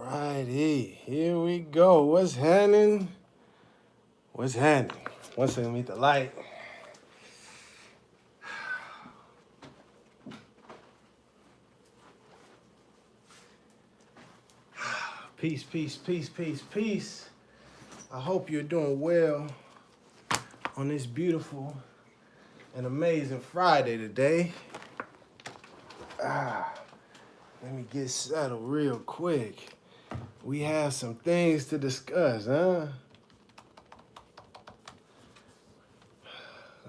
Alrighty, here we go. What's happening? What's happening? One second, meet the light. Peace, peace, peace, peace, peace. I hope you're doing well on this beautiful and amazing Friday today. Let me get settled real quick. We have some things to discuss, huh?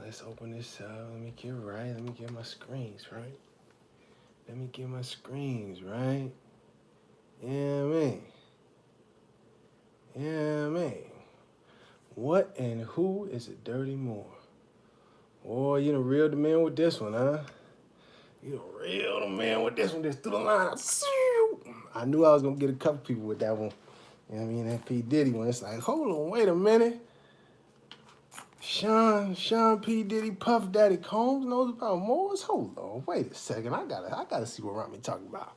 Let's open this up. Let me get right. Let me get my screens right. Yeah, man. What and who is a dirty Moor? Oh, you done reeled the man with this one, huh? You done reeled the man with this one. Just through the line. I knew I was going to get a couple people with that one. You know what I mean? That P. Diddy one. It's like, hold on, wait a minute. Sean P. Diddy, Puff Daddy Combs knows about Moors? Hold on, wait a second. I gotta see what Rami talking about.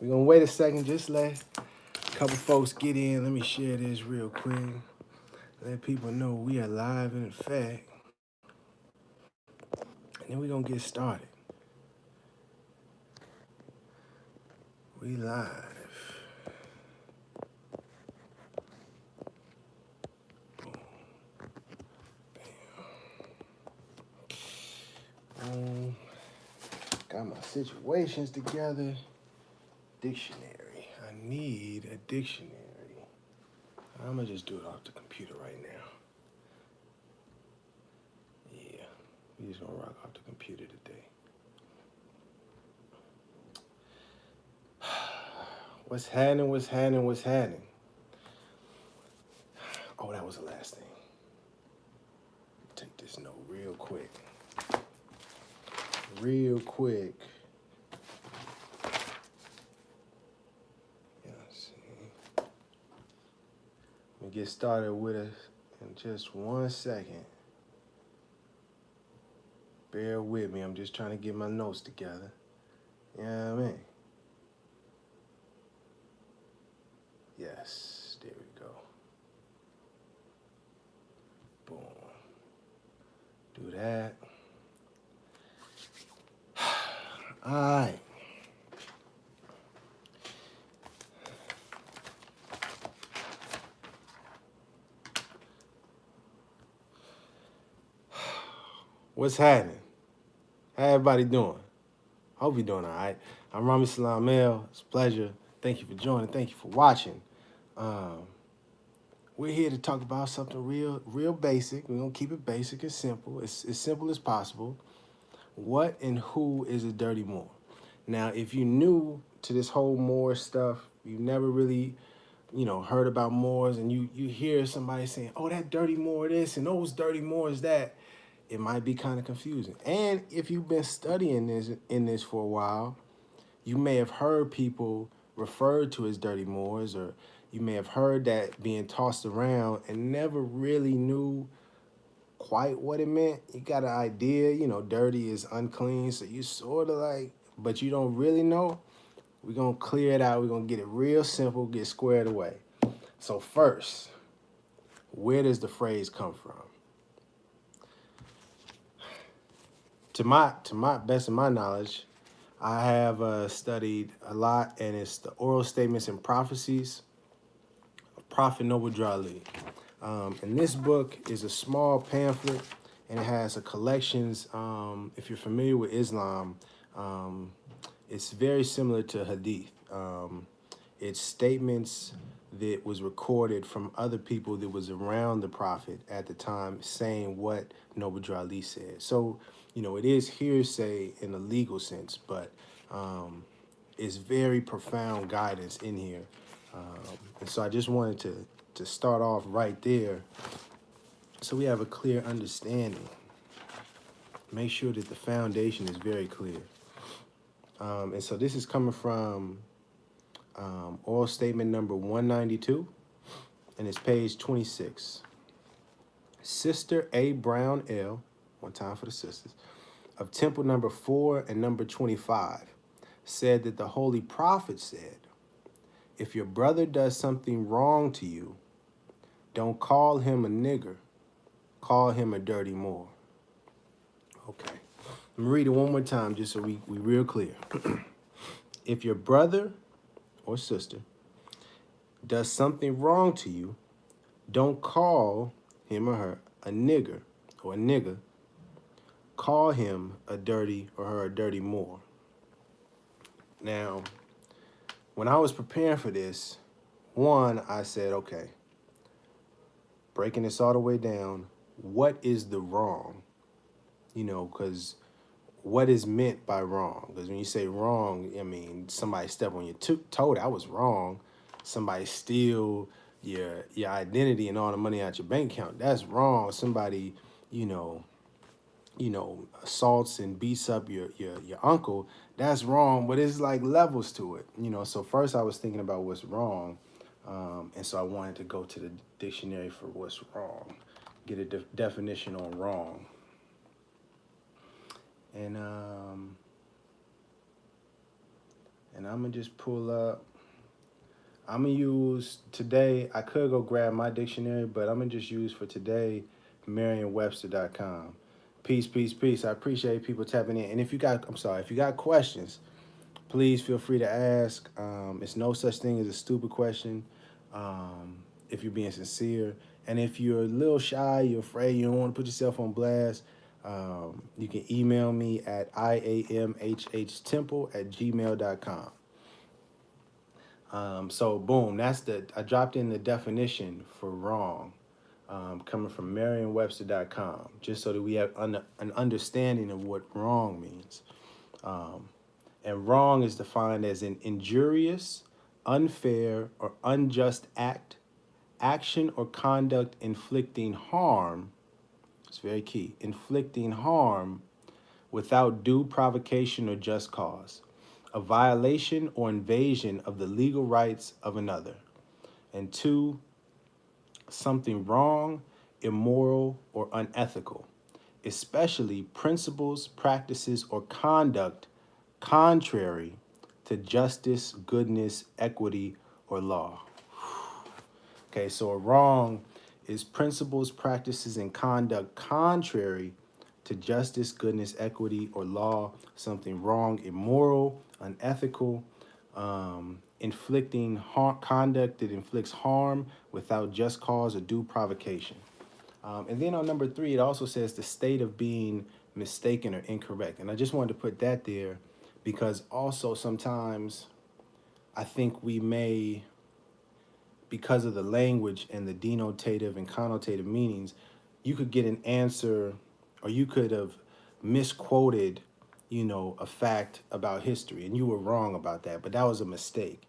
We're gonna wait a second, just let a couple folks get in. Let me share this real quick. Let people know we are live in effect. And then we're gonna get started. We live. Boom. Got my situations together. Dictionary. I need a dictionary. I'm gonna just do it off the computer right now. Yeah, we just gonna rock off the computer today. What's happening? Oh, that was the last thing. Take this note real quick. Let me get started with it in just 1 second. Bear with me. I'm just trying to get my notes together. You know what I mean? Yes, there we go. Boom. Do that. All right. What's happening? How everybody doing? Hope you're doing all right. I'm Rami Salam El. It's a pleasure. Thank you for joining. Thank you for watching. We're here to talk about something real basic. We're going to keep it basic and simple. It's as simple as possible. What and who is a dirty Moor? Now, if you're new to this whole Moor stuff, you never really, heard about Moors, and you hear somebody saying, oh, that dirty Moor this and those dirty Moors that, it might be kind of confusing. And if you've been studying this for a while, you may have heard people referred to as dirty Moors, or you may have heard that being tossed around and never really knew quite what it meant. You got an idea, dirty is unclean, so you sort of like, but you don't really know. We're going to clear it out. We're going to get it real simple, get squared away. So first, where does the phrase come from? To my best of my knowledge, I have studied a lot, and it's the Oral Statements and Prophecies of Prophet Noble Drew Ali. And this book is a small pamphlet, and it has a collections. If you're familiar with Islam, it's very similar to Hadith. It's statements that was recorded from other people that was around the Prophet at the time saying what Noble Drew Ali said. So, it is hearsay in a legal sense, but it's very profound guidance in here. And so I just wanted to start off right there so we have a clear understanding. Make sure that the foundation is very clear. And so this is coming from Oral Statement number 192, and it's page 26. Sister A. Brown L., one time for the sisters, of Temple number 4 and number 25, said that the Holy Prophet said, If your brother does something wrong to you, don't call him a nigger. Call him a dirty Moor. Okay. Let me read it one more time just so we real clear. If your brother or sister does something wrong to you, don't call him or her a nigger or a nigger. Call him a dirty or her a dirty Moor. Now, when I was preparing for this, one, I said, okay, breaking this all the way down, what is the wrong? Because what is meant by wrong? Because when you say wrong, I mean, somebody step on your toe, that was wrong. Somebody steal your identity and all the money out your bank account, that's wrong. Somebody, you know, assaults and beats up your uncle, that's wrong. But it's like levels to it. So first I was thinking about what's wrong, and so I wanted to go to the dictionary for what's wrong, get a definition on wrong, and I'm gonna just pull up. I'm gonna use today. I could go grab my dictionary, but I'm gonna just use for today Merriam-Webster.com. Peace, peace, peace. I appreciate people tapping in. And if you got questions, please feel free to ask. It's no such thing as a stupid question, if you're being sincere. And if you're a little shy, you're afraid, you don't want to put yourself on blast, you can email me at iamhhtemple@gmail.com. So boom, I dropped in the definition for wrong, coming from Merriam-Webster.com, just so that we have an understanding of what wrong means. And wrong is defined as an injurious, unfair, or unjust act, action, or conduct inflicting harm. It's very key. Inflicting harm without due provocation or just cause. A violation or invasion of the legal rights of another. And two, something wrong, immoral, or unethical, especially principles, practices, or conduct contrary to justice, goodness, equity, or law. Okay, so a wrong is principles, practices, and conduct contrary to justice, goodness, equity, or law. Something wrong, immoral, unethical, inflicting conduct that inflicts harm without just cause or due provocation. And then on number 3, it also says the state of being mistaken or incorrect. And I just wanted to put that there because also sometimes I think we may, because of the language and the denotative and connotative meanings, you could get an answer, or you could have misquoted, a fact about history, and you were wrong about that, but that was a mistake,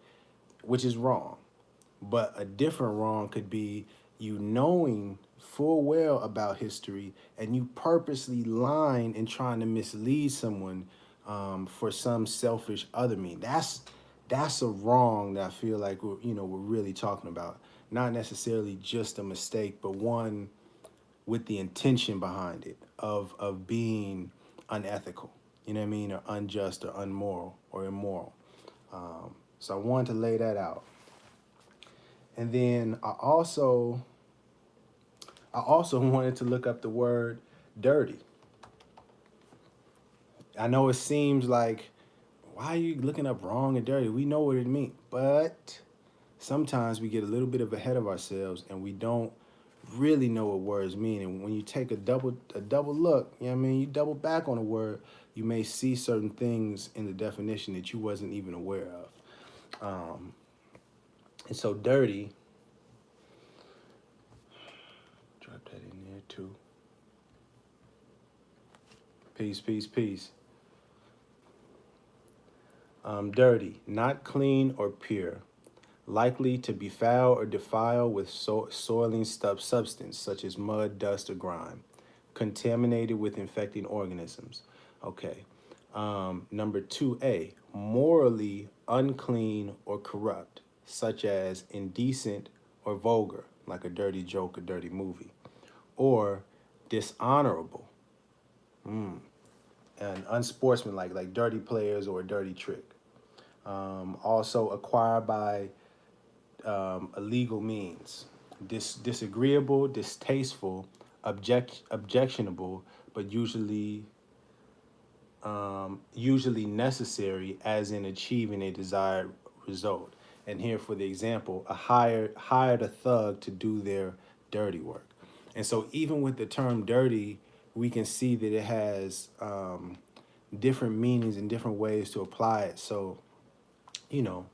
which is wrong. But a different wrong could be you knowing full well about history and you purposely lying and trying to mislead someone, for some selfish other mean. That's a wrong that I feel like we're really talking about. Not necessarily just a mistake, but one with the intention behind it of being unethical. You know what I mean, or unjust, or unmoral, or immoral. So I wanted to lay that out. And then I also wanted to look up the word dirty. I know it seems like, why are you looking up wrong and dirty? We know what it means. But sometimes we get a little bit ahead of ourselves and we don't really know what words mean. And when you take a double look, you double back on a word, you may see certain things in the definition that you wasn't even aware of. And so dirty, drop that in there too. Peace, peace, peace. Dirty, not clean or pure, likely to be foul or defiled with soiling substance such as mud, dust, or grime, contaminated with infecting organisms. Okay. Number 2A, morally unclean or corrupt, such as indecent or vulgar, like a dirty joke, a dirty movie, or dishonorable, and unsportsmanlike, like dirty players or a dirty trick. Also acquired by illegal means. Disagreeable, distasteful, objectionable, but usually necessary as in achieving a desired result. And here for the example, hired a thug to do their dirty work. And so even with the term dirty, we can see that it has different meanings and different ways to apply it. So, you know,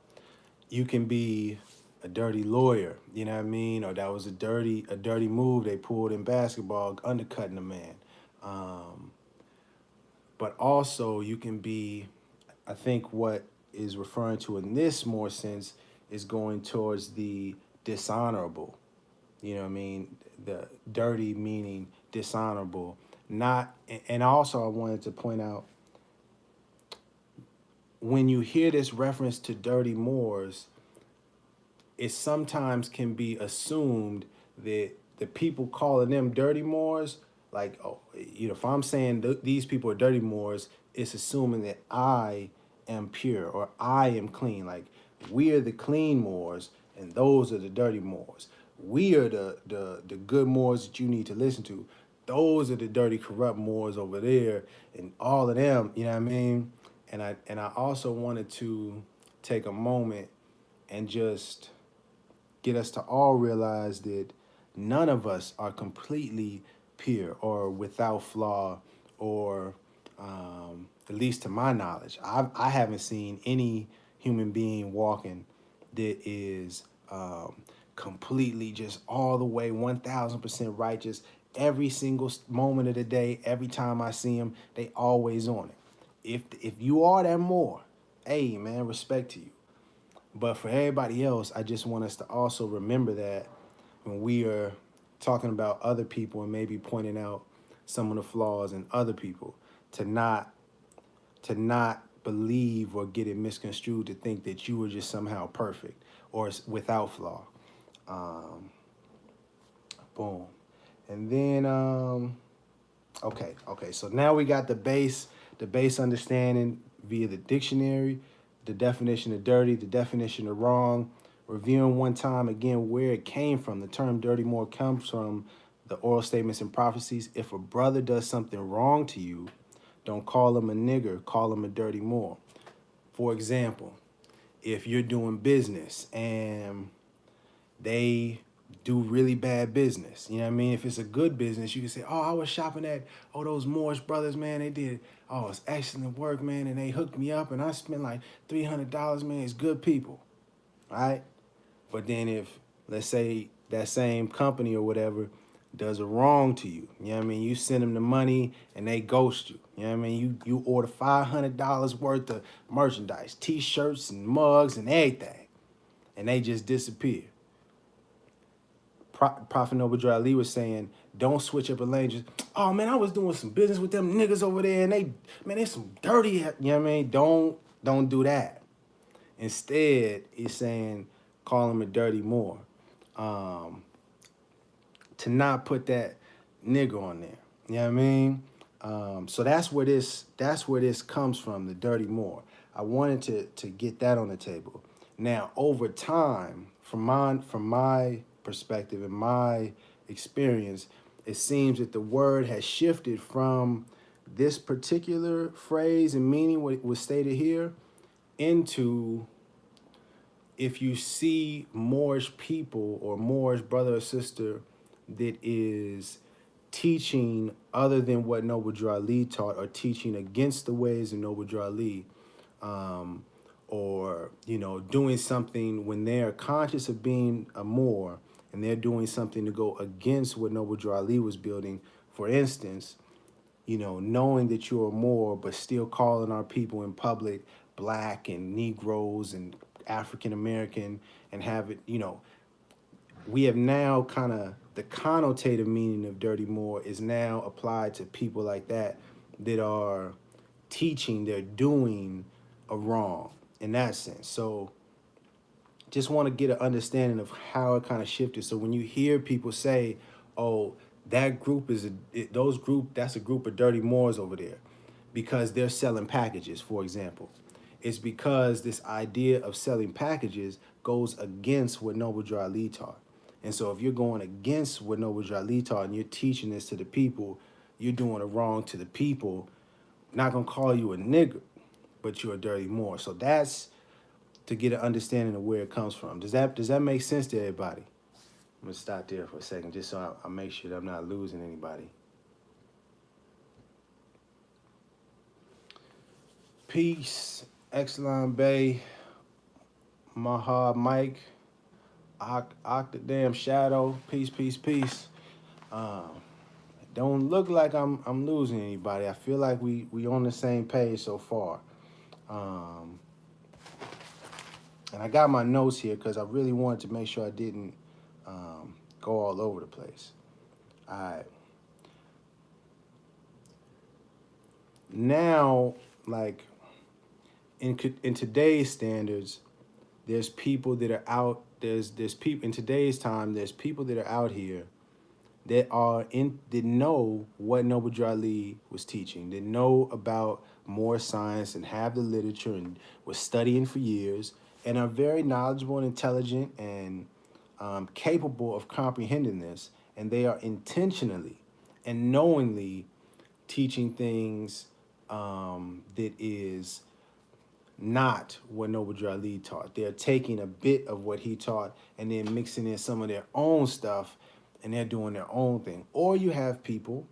you can be a dirty lawyer, you know what I mean? Or that was a dirty move they pulled in basketball, undercutting a man. Um, but also you can be, I think what is referring to in this more sense is going towards the dishonorable. You know what I mean? The dirty meaning dishonorable. Not, and also I wanted to point out, when you hear this reference to dirty Moors, it sometimes can be assumed that the people calling them dirty Moors, like, oh, if I'm saying these people are dirty Moors, it's assuming that I am pure or I am clean. Like, we are the clean Moors and those are the dirty Moors. We are the good Moors that you need to listen to. Those are the dirty, corrupt Moors over there, and all of them. You know what I mean? And I also wanted to take a moment and just get us to all realize that none of us are completely pure or without flaw, or at least to my knowledge, I haven't seen any human being walking that is completely just all the way 1000% righteous every single moment of the day. Every time I see them, they always on it. If you are that more, hey man, respect to you. But for everybody else, I just want us to also remember that when we are talking about other people and maybe pointing out some of the flaws in other people, to not believe or get it misconstrued to think that you were just somehow perfect or without flaw. Um, Boom. And then okay. So now we got the base understanding via the dictionary, the definition of dirty, the definition of wrong. Reviewing one time again where it came from. The term dirty more comes from the oral statements and prophecies. If a brother does something wrong to you, don't call him a nigger, call him a dirty more. For example, if you're doing business and they do really bad business. You know what I mean? If it's a good business, you can say, oh, I was shopping at, oh, those Moorish brothers, man, they did, oh, it's excellent work, man, and they hooked me up, and I spent like $300, man, it's good people, right? But then if, let's say, that same company or whatever does a wrong to you, you know what I mean? You send them the money, and they ghost you. You know what I mean? You order $500 worth of merchandise, T-shirts and mugs and everything, and they just disappear. Prophet Noble Dre Ali was saying, don't switch up a lane. Just, oh man, I was doing some business with them niggas over there, and they some dirty. You know what I mean? Don't do that. Instead, he's saying, call him a dirty Moor. Um, to not put that nigga on there. You know what I mean? So that's where this comes from, the dirty Moor. I wanted to get that on the table. Now, over time, from my perspective and my experience, it seems that the word has shifted from this particular phrase and meaning, what was stated here, into, if you see Moorish people or Moorish brother or sister that is teaching other than what Noble Drew Ali taught, or teaching against the ways of Noble Drew Ali, um, or doing something when they are conscious of being a Moor and they're doing something to go against what Noble Drew Ali was building. For instance, knowing that you're a Moor, but still calling our people in public black and Negroes and African American, and have it, we have now kind of, the connotative meaning of dirty Moor is now applied to people like that are teaching, they're doing a wrong in that sense. So just want to get an understanding of how it kind of shifted. So when you hear people say, "Oh, that group that's a group of dirty Moors over there," because they're selling packages, for example. It's because this idea of selling packages goes against what Noble Drew Ali taught. And so if you're going against what Noble Drew Ali taught and you're teaching this to the people, you're doing it wrong to the people. Not gonna call you a nigger, but you're a dirty Moor. So that's to get an understanding of where it comes from. Does that make sense to everybody? I'm gonna stop there for a second just so I make sure that I'm not losing anybody. Peace, Exelon Bay, Maha Mike, Octadam Shadow, peace, peace, peace. Um, don't look like I'm losing anybody. I feel like we on the same page so far. Um, and I got my notes here because I really wanted to make sure I didn't go all over the place. All right. Now, like in today's standards, there's people that are out. There's people in today's time. There's people that are out here that know what Noble Drew Ali was teaching, that know about more science and have the literature and was studying for years and are very knowledgeable and intelligent and capable of comprehending this. And they are intentionally and knowingly teaching things that is not what Noble Drew Ali taught. They're taking a bit of what he taught and then mixing in some of their own stuff and they're doing their own thing. Or you have people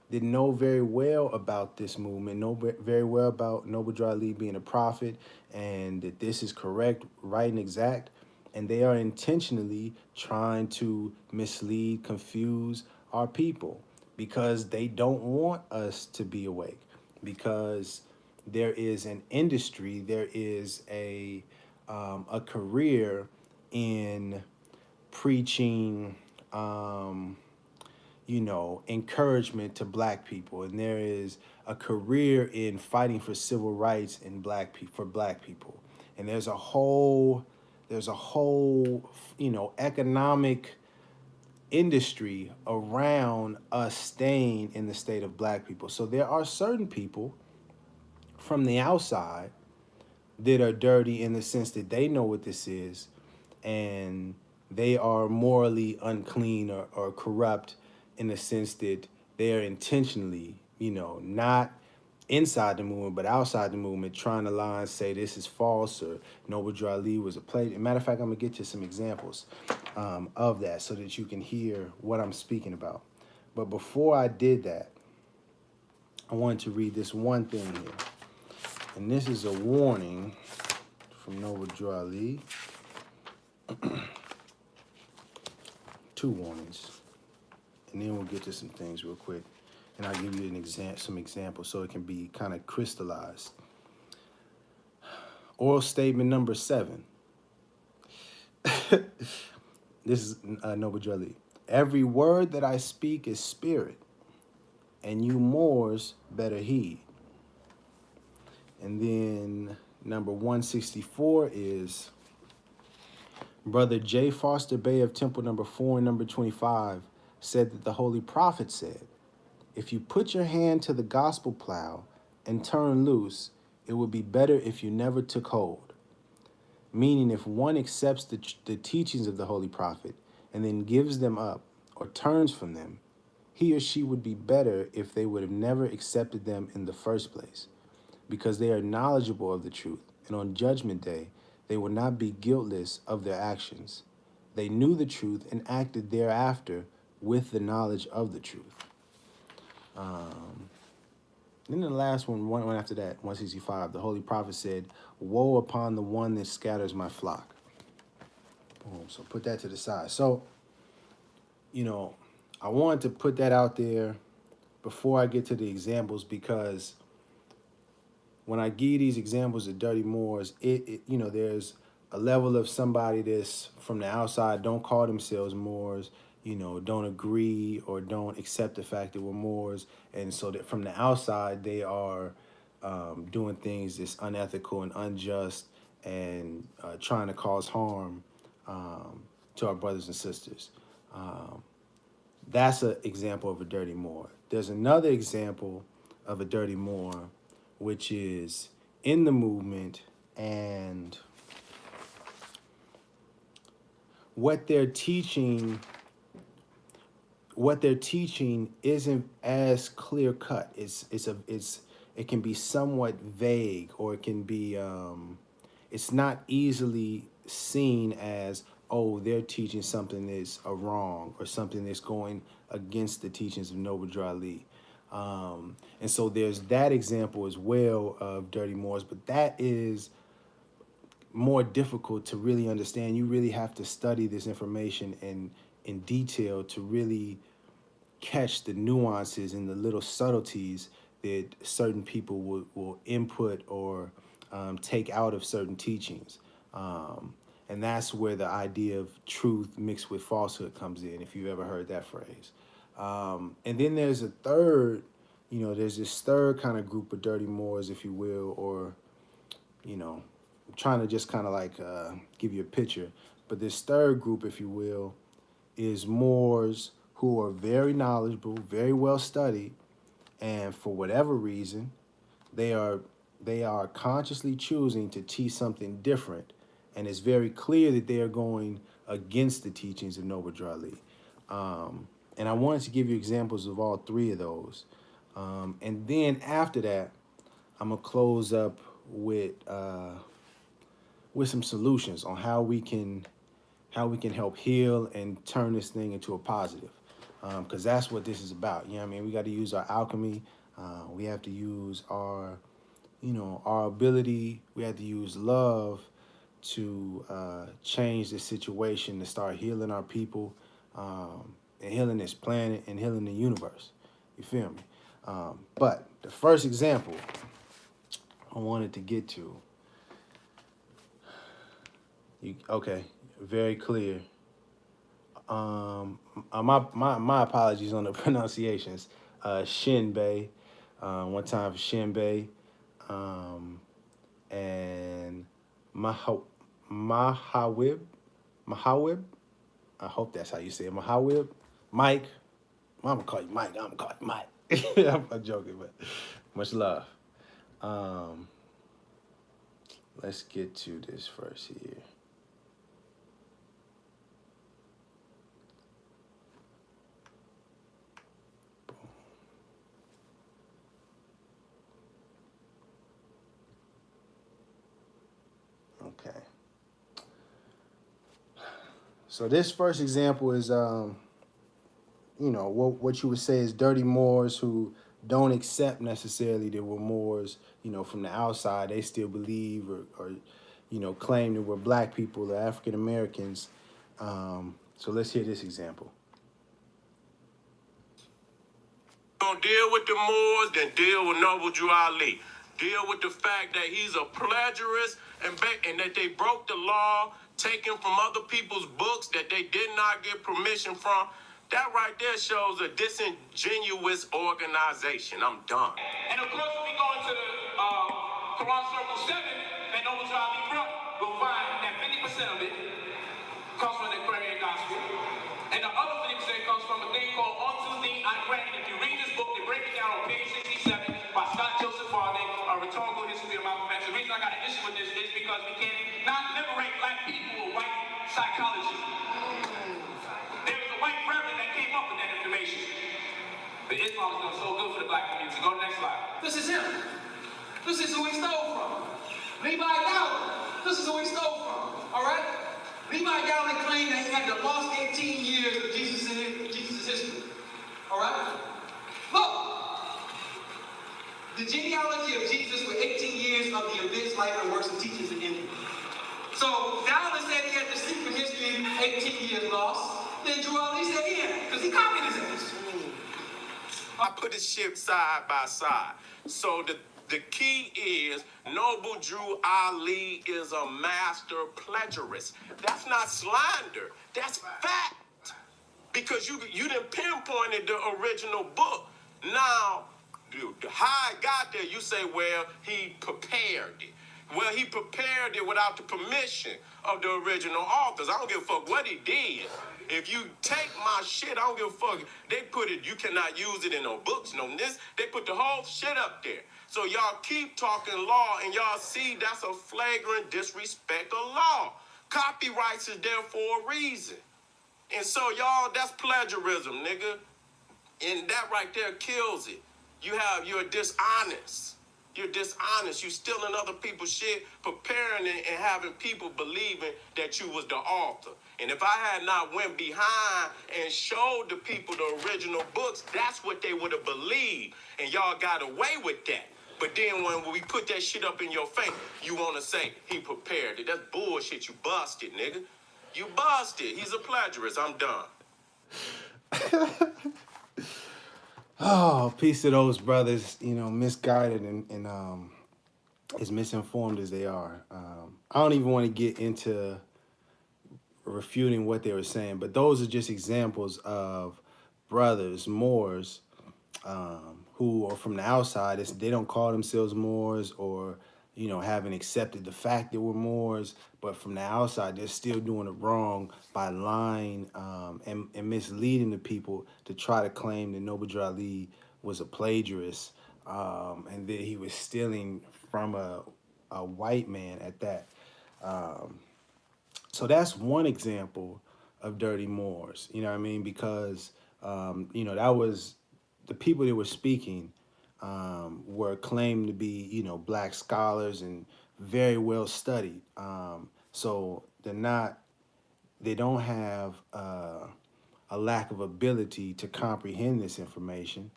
that know very well about this movement, know very well about Noble Drew Ali being a prophet and that this is correct, right, and exact. And they are intentionally trying to mislead, confuse our people because they don't want us to be awake. Because there is an industry, there is a career in preaching, encouragement to black people, and there is a career in fighting for civil rights in for black people, and there's a whole economic industry around us staying in the state of black people. So there are certain people from the outside that are dirty in the sense that they know what this is and they are morally unclean or corrupt in the sense that they are intentionally, not inside the movement but outside the movement trying to lie and say this is false or Noble Drew Ali was a play. Matter of fact, I'm gonna get you some examples of that so that you can hear what I'm speaking about. But before I did that, I wanted to read this one thing here. And this is a warning from Noble Drew Ali. Two warnings. And then we'll get to some things real quick. And I'll give you some examples so it can be kind of crystallized. Oral statement number 7. This is Noble Drew Ali. Every word that I speak is spirit, and you Moors better heed. And then number 164 is Brother J. Foster Bay of Temple number 4 and number 25 said that the Holy Prophet said, if you put your hand to the gospel plow and turn loose, it would be better if you never took hold. Meaning if one accepts the teachings of the Holy Prophet and then gives them up or turns from them, he or she would be better if they would have never accepted them in the first place, because they are knowledgeable of the truth, and on Judgment Day, they will not be guiltless of their actions. They knew the truth and acted thereafter with the knowledge of the truth. Then the last one after that, 165, the Holy Prophet said, woe upon the one that scatters my flock. Boom, so put that to the side. So, I wanted to put that out there before I get to the examples, because when I give these examples of dirty Moors, there's a level of somebody that's from the outside, don't call themselves Moors, don't agree or don't accept the fact that we're Moors. And so that from the outside, they are doing things that's unethical and unjust and trying to cause harm to our brothers and sisters. That's an example of a dirty Moor. There's another example of a dirty Moor, which is in the movement, and what they're teaching isn't as clear cut. It can be somewhat vague, or it can be it's not easily seen as, oh, they're teaching something that's a wrong or something that's going against the teachings of Noble Drew Ali. And so there's that example as well of dirty Moors, but that is more difficult to really understand. You really have to study this information in detail to really catch the nuances and the little subtleties that certain people will input or take out of certain teachings. And that's where the idea of truth mixed with falsehood comes in, if you've ever heard that phrase. And then there's a third, there's this third kind of group of dirty Moors, if you will, or, I'm trying to just kind of like give you a picture. But this third group, if you will, is Moors who are very knowledgeable, very well studied, and for whatever reason, they are consciously choosing to teach something different, and it's very clear that they are going against the teachings of Noble Drew Ali. And I wanted to give you examples of all three of those, and then after that, I'm gonna close up with some solutions on how we can help heal and turn this thing into a positive. Because that's what this is about. You know what I mean? We got to use our alchemy. We have to use our ability. We have to use love to change the situation, to start healing our people, and healing this planet and healing the universe. You feel me? But the first example I wanted to get to, okay, very clear. My apologies on the pronunciations. Shin Bei, one time for Shin Bei, and Mahawib. I hope that's how you say it. Mahawib. Mike. I'm gonna call you Mike. I'm gonna call you Mike. I'm joking, but much love. Let's get to this first here. Okay. So this first example is, what you would say is dirty Moors who don't accept necessarily that we're Moors, from the outside. They still believe or claim that we're black people or African Americans. So let's hear this example. Don't deal with the Moors, then deal with Noble Drew Ali. Deal with the fact that he's a plagiarist and that they broke the law, taken from other people's books that they did not get permission from. That right there shows a disingenuous organization. I'm done. And of course, if we go into the Quran Circle 7 that Noble Drew Ali brought, we'll find that 50% of it comes from the Aquarian Gospel. And the other 50% comes from a thing called Unto Thee I Grant. If you read this book, they break it down on page 67 by Scott Joseph Farthing, A Rhetorical History of Malcolm X. The reason I got an issue with this is because we cannot liberate black people with white psychology. There was a white reverend that came up with that information. But Islam is doing so good for the black community. Go to the next slide. This is him. This is who he stole from. Levi Gowland. This is who he stole from. All right? Levi Gowland claimed that he had the lost 18 years of Jesus' history. All right? Look. The genealogy of Jesus for 18 years of the events, life, and works and teachings in India. So Gowland said he had the secret history, 18 years lost. Then Drew Ali said he had, because he copied his ass. I put the shit side by side. So the key is Noble Drew Ali is a master plagiarist. That's not slander. That's fact. Because you done pinpointed the original book. Now, how I got there, you say, well, he prepared it. Well, he prepared it without the permission of the original authors. I don't give a fuck what he did. If you take my shit, I don't give a fuck. They put it, you cannot use it in no books, no this. They put the whole shit up there. So y'all keep talking law, and y'all see that's a flagrant disrespect of law. Copyrights is there for a reason. And so y'all, that's plagiarism, nigga. And that right there kills it. You're dishonest. You're dishonest. You stealing other people's shit, preparing it, and having people believing that you was the author. And if I had not went behind and showed the people the original books, that's what they would have believed. And y'all got away with that. But then when we put that shit up in your face, you want to say he prepared it. That's bullshit. You busted, nigga. You busted. He's a plagiarist. I'm done. Oh, peace to those brothers, misguided and as misinformed as they are. I don't even want to get into refuting what they were saying, but those are just examples of brothers, Moors, who are from the outside. They don't call themselves Moors or, haven't accepted the fact that we're Moors, but from the outside, they're still doing it wrong by lying and misleading the people to try to claim that Noble Drew Ali was a plagiarist and that he was stealing from a white man at that. So that's one example of dirty Moors. You know what I mean? Because that was the people that were speaking were claimed to be black scholars and very well studied. So they don't have a lack of ability to comprehend this information.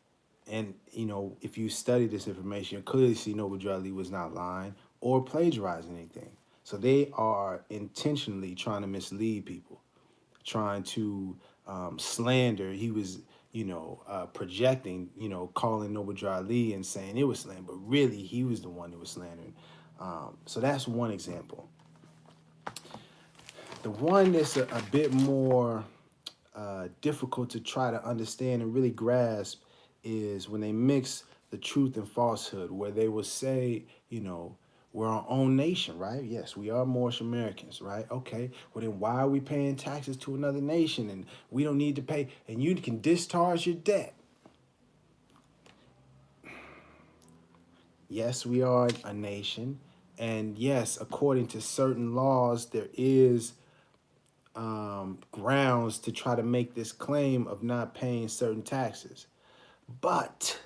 And if you study this information, you clearly see Noble Drew Ali was not lying or plagiarizing anything. So they are intentionally trying to mislead people, trying to slander. He was, projecting, calling Noble Drew Ali and saying it was slander, but really he was the one that was slandering. So that's one example. The one that's a bit more difficult to try to understand and really grasp is when they mix the truth and falsehood, where they will say, we're our own nation, right? Yes, we are Moorish Americans, right? Okay, well then why are we paying taxes to another nation and we don't need to pay, and you can discharge your debt? Yes, we are a nation, and yes, according to certain laws, there is grounds to try to make this claim of not paying certain taxes. But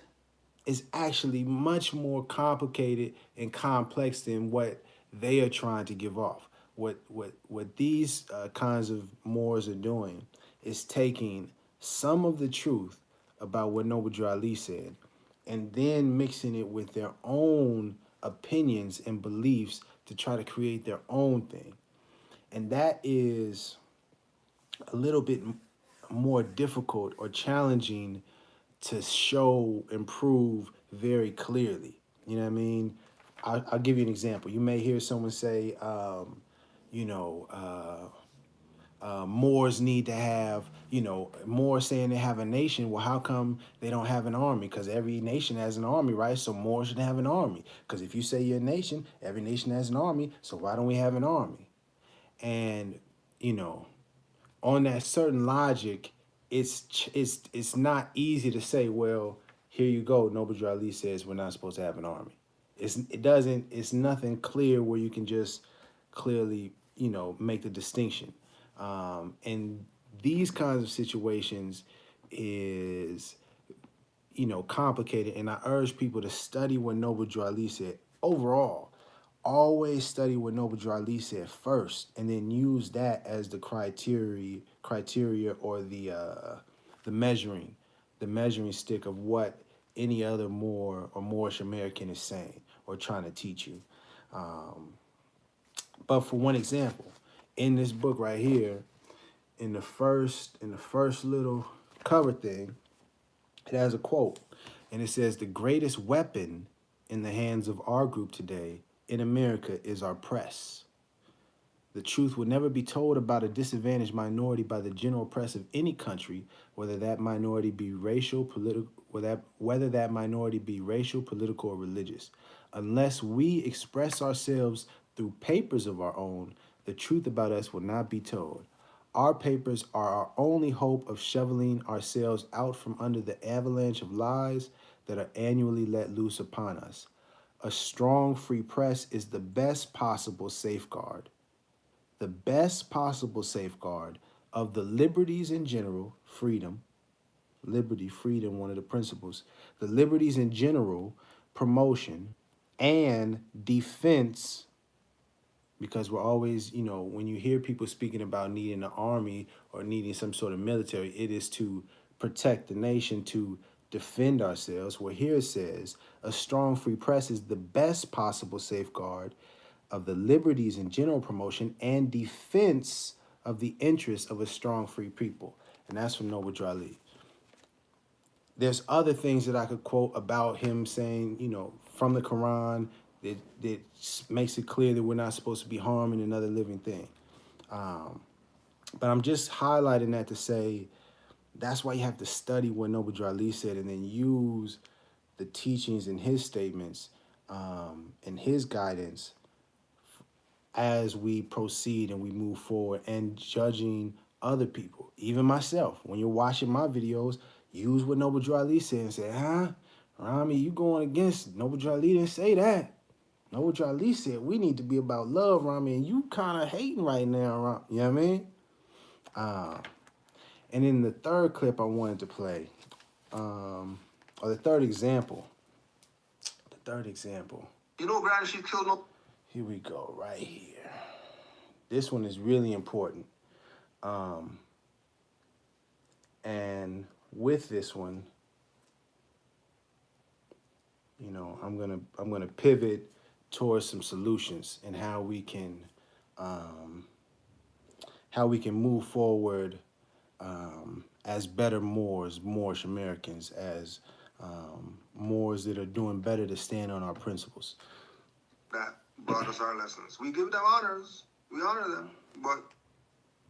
it's actually much more complicated and complex than what they are trying to give off. What these kinds of Moors are doing is taking some of the truth about what Noble Drew Ali said and then mixing it with their own opinions and beliefs to try to create their own thing. And that is a little bit more difficult or challenging to show and prove very clearly. You know what I mean? I'll give you an example. You may hear someone say, you know, Moors need to have, Moors saying they have a nation. Well, how come they don't have an army? Because every nation has an army, right? So Moors should have an army. Because if you say you're a nation, every nation has an army. So why don't we have an army? And, you know, on that certain logic, it's not easy to say, well, here you go. Noble Drew Ali says we're not supposed to have an army. It's nothing clear where you can just clearly make the distinction. And these kinds of situations is complicated, and I urge people to study what Noble Drew Ali said. Overall, always study what Noble Drew Ali said first, and then use that as the criteria or the measuring stick of what any other Moor or Moorish American is saying or trying to teach you. But for one example, in this book right here, in the first little cover thing, it has a quote, and it says, "The greatest weapon in the hands of our group today in America is our press. The truth will never be told about a disadvantaged minority by the general press of any country, whether that minority be racial, political, whether that minority be racial, political, or religious. Unless we express ourselves through papers of our own, the truth about us will not be told. Our papers are our only hope of shoveling ourselves out from under the avalanche of lies that are annually let loose upon us. a strong free press is the best possible safeguard. The best possible safeguard of the liberties in general, freedom, liberty, freedom, one of the principles, the liberties in general, promotion, and defense, because we're always, when you hear people speaking about needing an army or needing some sort of military, it is to protect the nation, to defend ourselves. Where here it says, a strong free press is the best possible safeguard of the liberties in general, promotion and defense of the interests of a strong free people. And that's from Noble Drew Ali. There's other things that I could quote about him saying, from the Quran that makes it clear that we're not supposed to be harming another living thing. But I'm just highlighting that to say that's why you have to study what Noble Drew Ali said and then use the teachings in his statements and his guidance as we proceed and we move forward, and judging other people, even myself. When you're watching my videos, use what Noble Drew Ali said and say, Rami, you going against Noble Drew Ali didn't say that. Noble Drew Ali said we need to be about love, Rami, and you kind of hating right now, Rami. You know what I mean? And in the third clip I wanted to play, or the third example. Grand Sheik killed no. Here we go, right here. This one is really important. And with this one, I'm gonna pivot towards some solutions and how we can move forward as better Moorish Americans, as Moors that are doing better to stand on our principles. That brought us our lessons. We give them honors. We honor them. But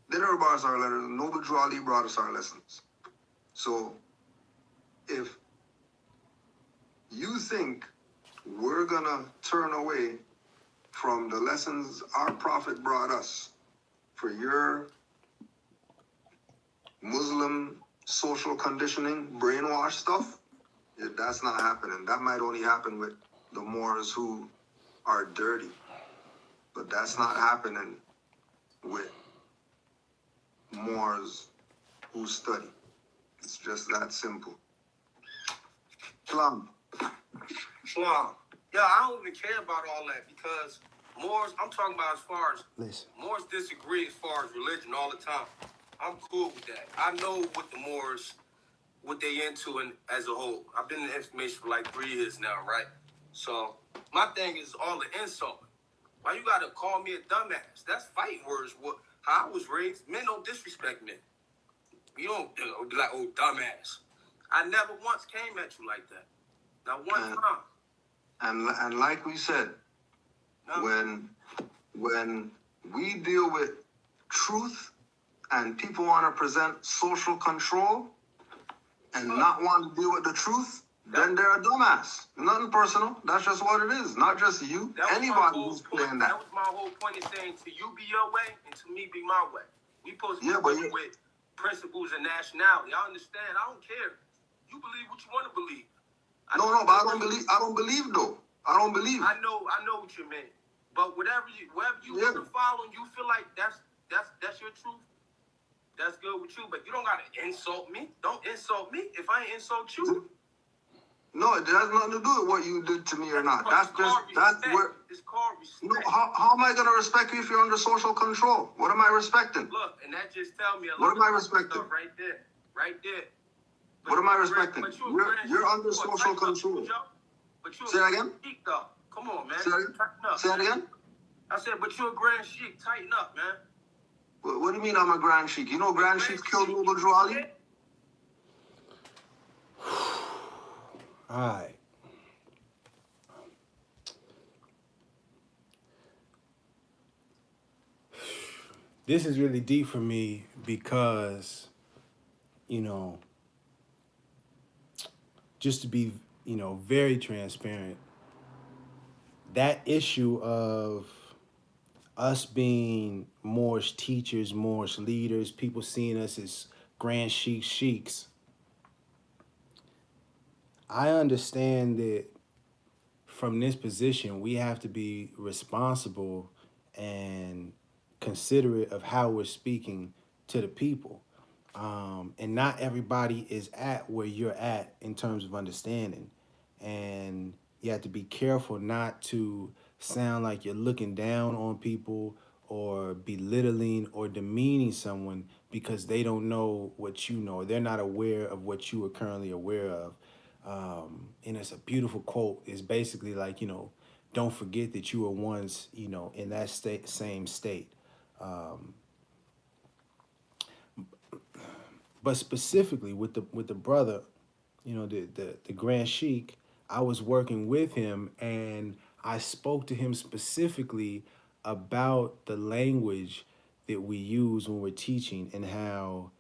they never brought us our letters. Noble Drew Ali brought us our lessons. So if you think we're going to turn away from the lessons our prophet brought us for your Muslim social conditioning, brainwash stuff, that's not happening. That might only happen with the Moors who are dirty. But that's not happening with Moors who study. It's just that simple. Shalom. Shalom. Yeah, I don't even care about all that because Moors, I'm talking about as far as, Moors disagree as far as religion all the time. I'm cool with that. I know what the Moors, what they into and as a whole. I've been in information for like 3 years now, right? So my thing is all the insult. Why you gotta call me a dumbass? That's fighting words. How I was raised, men don't disrespect men. You don't be like, oh, dumbass. I never once came at you like that. Not one time. And like we said, when we deal with truth and people want to present social control and not want to deal with the truth, then they're a dumbass. Nothing personal. That's just what it is. Not just you. Anybody who's playing that. That was my whole point in saying to you be your way and to me be my way. We supposed to be with principles and nationality. I understand. I don't care. You believe what you want to believe. But I don't believe though. I don't believe. I know what you mean. But whatever you want to follow and you feel like that's your truth, that's good with you. But you don't gotta insult me. Don't insult me if I ain't insult you. No, it has nothing to do with what you did to me or not. That's where. It's called respect. No, how am I gonna respect you if you're under social control? What am I respecting? Look, and that just tells me a lot. What am I respecting? Right there. But what am I respecting? You're under social control. Say that again? Sheik, though. Come on, man. Say that again? I said, but you're a Grand Sheik. Tighten up, man. What do you mean I'm a Grand Sheik? You know Grand Sheik killed Noble Drew Ali? All right. This is really deep for me because, just to be, very transparent, that issue of us being Moorish teachers, Moorish leaders, people seeing us as Grand Sheiks, I understand that from this position, we have to be responsible and considerate of how we're speaking to the people. And not everybody is at where you're at in terms of understanding. And you have to be careful not to sound like you're looking down on people or belittling or demeaning someone because they don't know what you know, or they're not aware of what you are currently aware of. And it's a beautiful quote. It's basically like, don't forget that you were once, in that same state. Um, but specifically with the brother, the Grand Sheik, I was working with him and I spoke to him specifically about the language that we use when we're teaching and how,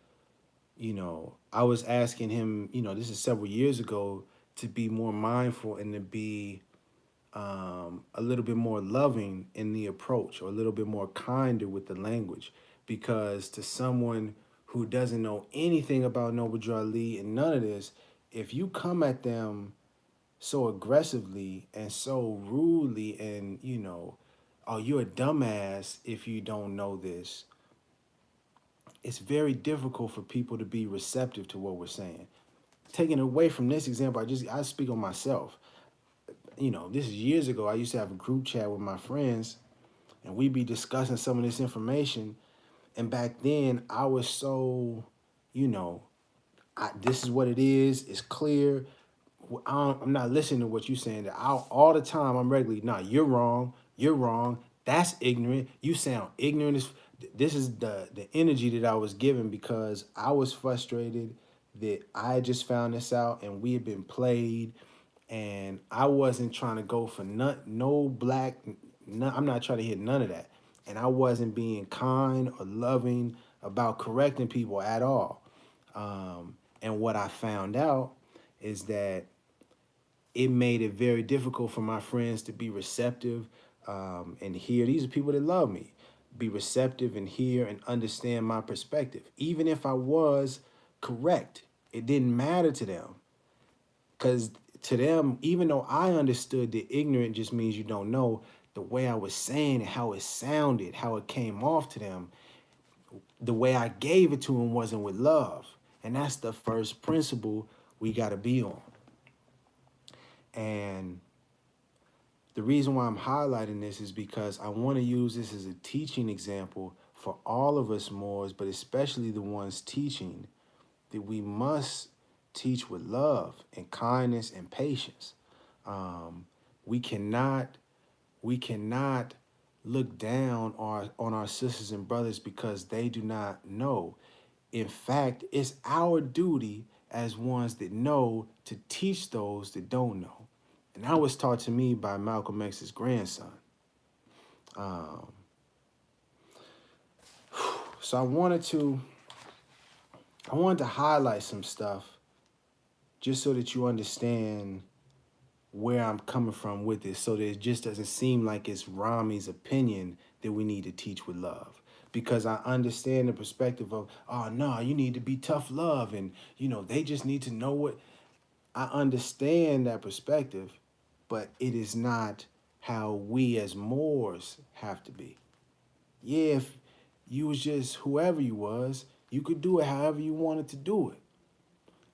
I was asking him, this is several years ago, to be more mindful and to be a little bit more loving in the approach or a little bit more kinder with the language. Because to someone who doesn't know anything about Noble Drew Ali and none of this, if you come at them so aggressively and so rudely and, oh, you're a dumbass if you don't know this, it's very difficult for people to be receptive to what we're saying. Taking away from this example, I speak on myself. This is years ago. I used to have a group chat with my friends and we'd be discussing some of this information. And back then I was so, this is what it is. It's clear. I'm not listening to what you're saying. All the time I'm regularly, nah, you're wrong. You're wrong. That's ignorant. You sound ignorant. This is the energy that I was given because I was frustrated that I had just found this out and we had been played, and I wasn't trying to go for no black. I'm not trying to hit none of that, and I wasn't being kind or loving about correcting people at all. And what I found out is that it made it very difficult for my friends to be receptive and hear. These are people that love me. Be receptive and hear and understand my perspective. Even if I was correct, it didn't matter to them. Because to them, even though I understood that ignorant just means you don't know, the way I was saying it, how it sounded, how it came off to them, the way I gave it to them wasn't with love. And that's the first principle we got to be on. And the reason why I'm highlighting this is because I want to use this as a teaching example for all of us Moors, but especially the ones teaching, that we must teach with love and kindness and patience. We cannot look down on our sisters and brothers because they do not know. In fact, it's our duty as ones that know to teach those that don't know. And that was taught to me by Malcolm X's grandson. So I wanted to highlight some stuff just so that you understand where I'm coming from with this, so that it just doesn't seem like it's Rami's opinion that we need to teach with love. Because I understand the perspective of, oh, no, you need to be tough love, and, they just need to know what. I understand that perspective, but it is not how we as Moors have to be. Yeah, if you was just whoever you was, you could do it however you wanted to do it.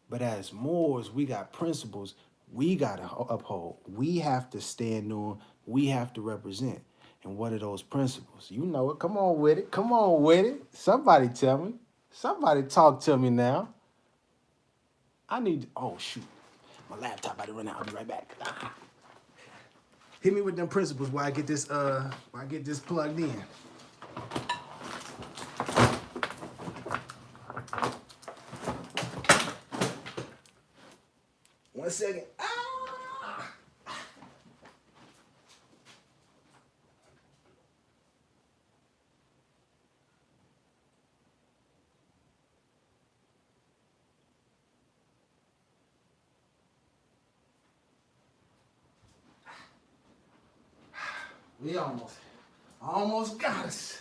But as Moors, we got principles we got to uphold. We have to stand on. We have to represent. And what are those principles? You know it. Come on with it. Come on with it. Somebody tell me. Somebody talk to me now. I need, oh, shoot. My laptop about to run out. I'll be right back. Hit me with them principles while I get this plugged in. One second. We almost got us.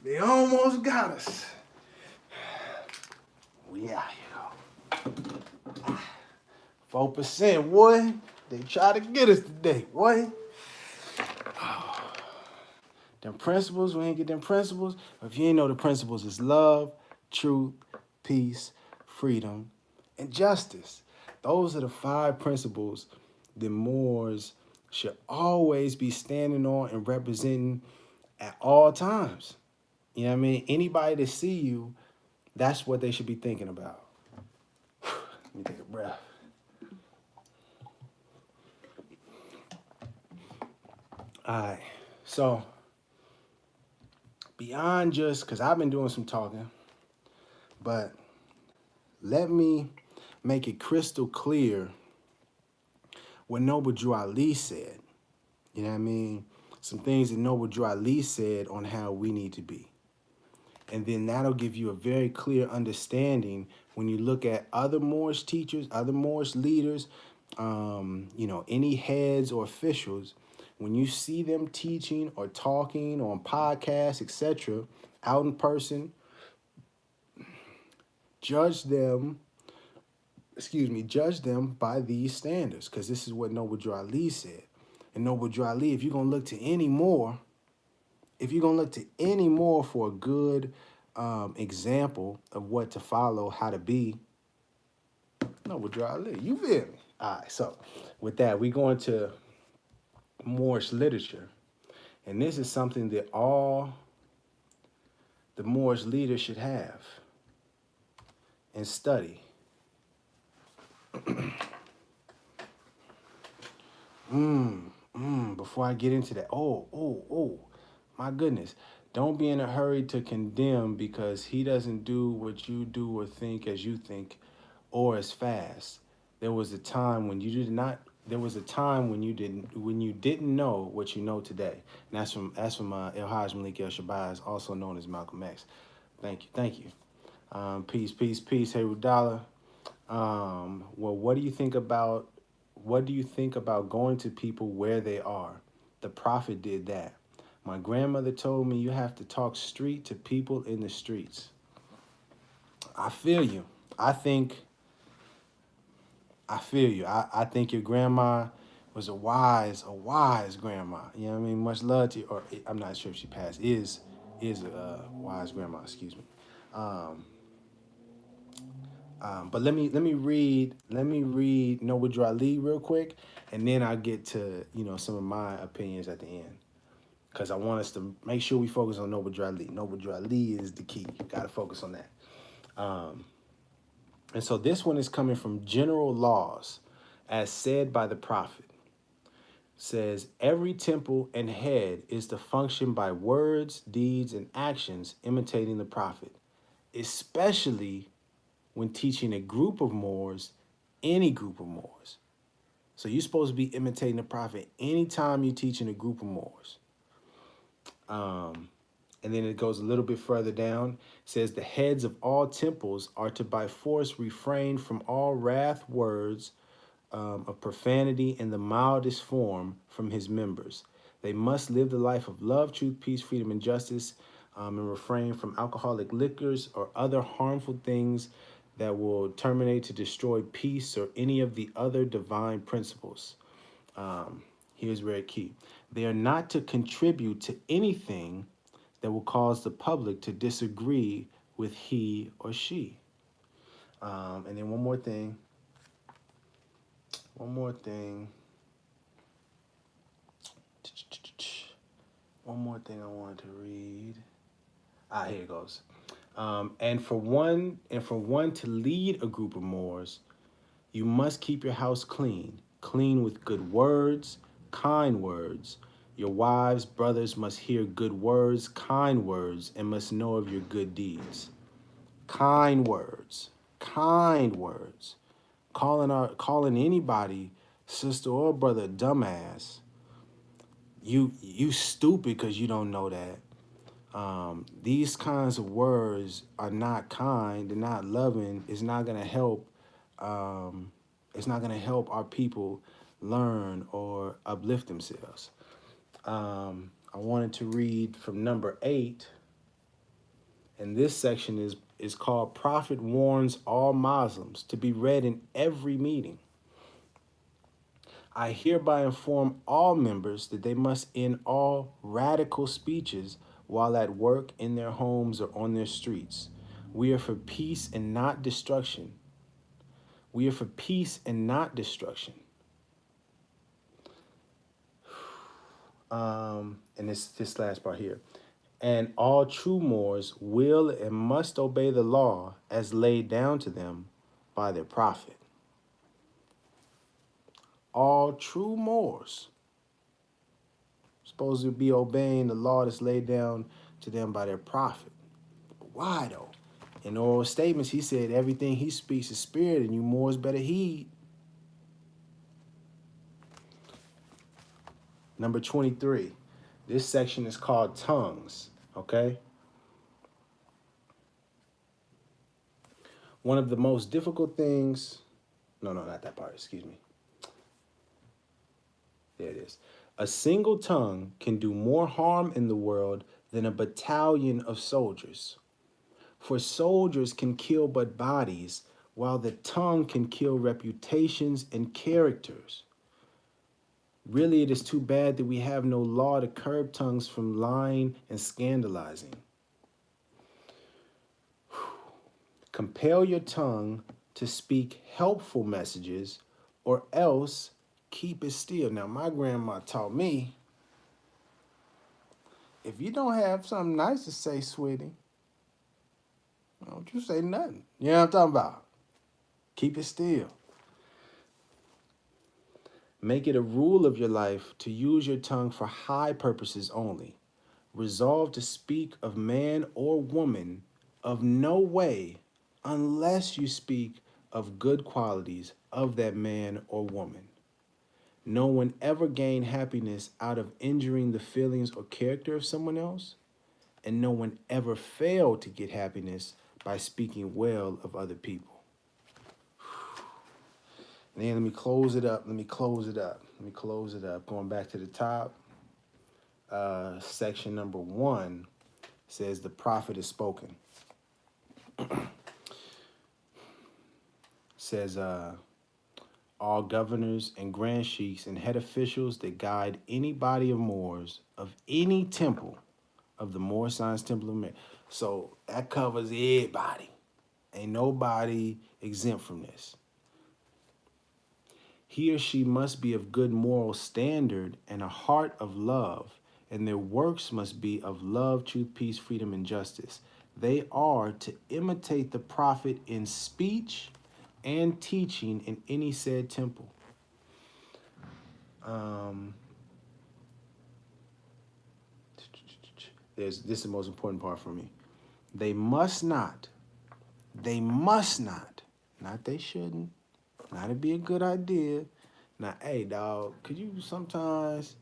They almost got us. We out here. 4%, boy. They try to get us today, boy. Them principles, we ain't get them principles. If you ain't know the principles is love, truth, peace, freedom, and justice. Those are the 5 principles that Moors should always be standing on and representing at all times. You know what I mean? Anybody that see you, that's what they should be thinking about. Let me take a breath. All right, so beyond just, because I've been doing some talking, but let me make it crystal clear what Noble Drew Ali said. You know what I mean? Some things that Noble Drew Ali said on how we need to be. And then that'll give you a very clear understanding when you look at other Moorish teachers, other Moorish leaders, any heads or officials. When you see them teaching or talking on podcasts, etc., out in person, judge them by these standards, because this is what Noble Drew Ali said. And Noble Drew Ali, if you're going to look to any more for a good example of what to follow, how to be, Noble Drew Ali, you feel me? All right, so with that, we go into Moorish literature. And this is something that all the Moorish leaders should have and study. Before I get into that, my goodness. Don't be in a hurry to condemn because he doesn't do what you do or think as you think or as fast. There was a time when you didn't know what you know today. And that's from El Haj Malik El Shabazz, also known as Malcolm X. Thank you. Peace. Hey, Rudala. Well, what do you think about going to people where they are? The Prophet did that. My grandmother told me you have to talk street to people in the streets. I feel you. I think I think your grandma was a wise grandma. You know what I mean? Much love to you. Or I'm not sure if she passed. Is a wise grandma. Excuse me. But let me read Noble Drew Ali real quick, and then I'll get to some of my opinions at the end, because I want us to make sure we focus on Noble Drew Ali. Noble Drew Ali is the key. You got to focus on that. And so this one is coming from General Laws, as said by the Prophet. Says every temple and head is to function by words, deeds, and actions imitating the Prophet, especially when teaching a group of Moors, any group of Moors. So you're supposed to be imitating the Prophet anytime you're teaching a group of Moors. And then it goes a little bit further down. It says the heads of all temples are to by force refrain from all wrath words of profanity in the mildest form from his members. They must live the life of love, truth, peace, freedom, and justice, and refrain from alcoholic liquors or other harmful things that will terminate to destroy peace or any of the other divine principles. Here's where it key. They are not to contribute to anything that will cause the public to disagree with he or she. And then one more thing. One more thing I wanted to read. Here it goes. And for one to lead a group of Moors, you must keep your house clean with good words, kind words. Your wives, brothers must hear good words, kind words, and must know of your good deeds. Kind words. Calling anybody, sister or brother, dumbass. You stupid because you don't know that. These kinds of words are not kind. They're not loving. It's not gonna help. It's not gonna help our people learn or uplift themselves. I wanted to read from number 8, and this section is called Prophet Warns All Muslims, to be read in every meeting. I hereby inform all members that they must end all radical speeches while at work, in their homes, or on their streets. We are for peace and not destruction. We are for peace and not destruction. And this last part here. And all true Moors will and must obey the law as laid down to them by their prophet. All true Moors supposed to be obeying the law that's laid down to them by their prophet. But why though? In oral statements, he said everything he speaks is spirit, and you Moors better heed. Number 23. This section is called tongues, okay? One of the most difficult things, no, not that part, excuse me. There it is. A single tongue can do more harm in the world than a battalion of soldiers. For soldiers can kill but bodies, while the tongue can kill reputations and characters. Really, it is too bad that we have no law to curb tongues from lying and scandalizing. Compel your tongue to speak helpful messages, or else keep it still. Now, my grandma taught me, if you don't have something nice to say, sweetie, don't you say nothing. You know what I'm talking about? Keep it still. Make it a rule of your life to use your tongue for high purposes only. Resolve to speak of man or woman of no way unless you speak of good qualities of that man or woman. No one ever gained happiness out of injuring the feelings or character of someone else, and no one ever failed to get happiness by speaking well of other people. And then let me close it up. Going back to the top. Section number 1 says the prophet is spoken. Says all governors and grand sheiks and head officials that guide any body of Moors of any temple of the Moor Science Temple of Mary. So that covers everybody. Ain't nobody exempt from this. He or she must be of good moral standard and a heart of love, and their works must be of love, truth, peace, freedom, and justice. They are to imitate the prophet in speech and teaching in any said temple. This is the most important part for me. They must not, not they shouldn't, not it'd be a good idea. Now, hey, dog, could you sometimes,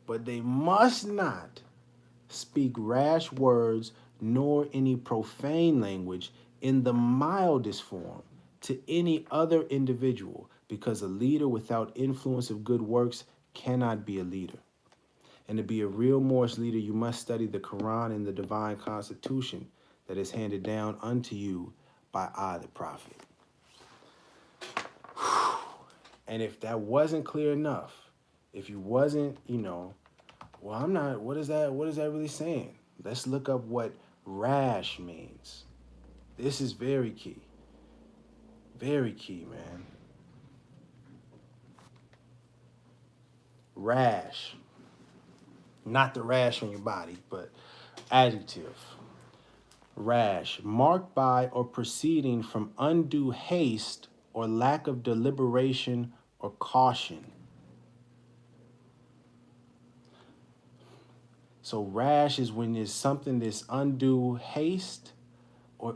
but they must not speak rash words nor any profane language in the mildest form to any other individual, because a leader without influence of good works cannot be a leader. And to be a real Moorish leader, you must study the Quran and the divine constitution that is handed down unto you by I, the prophet. And if that wasn't clear enough, if you wasn't, well, I'm not, what is that really saying? Let's look up what rash means. This is very key. Very key, man. Rash. Not the rash on your body, but adjective. Rash. Marked by or proceeding from undue haste or lack of deliberation or caution. So rash is when there's something that's undue haste or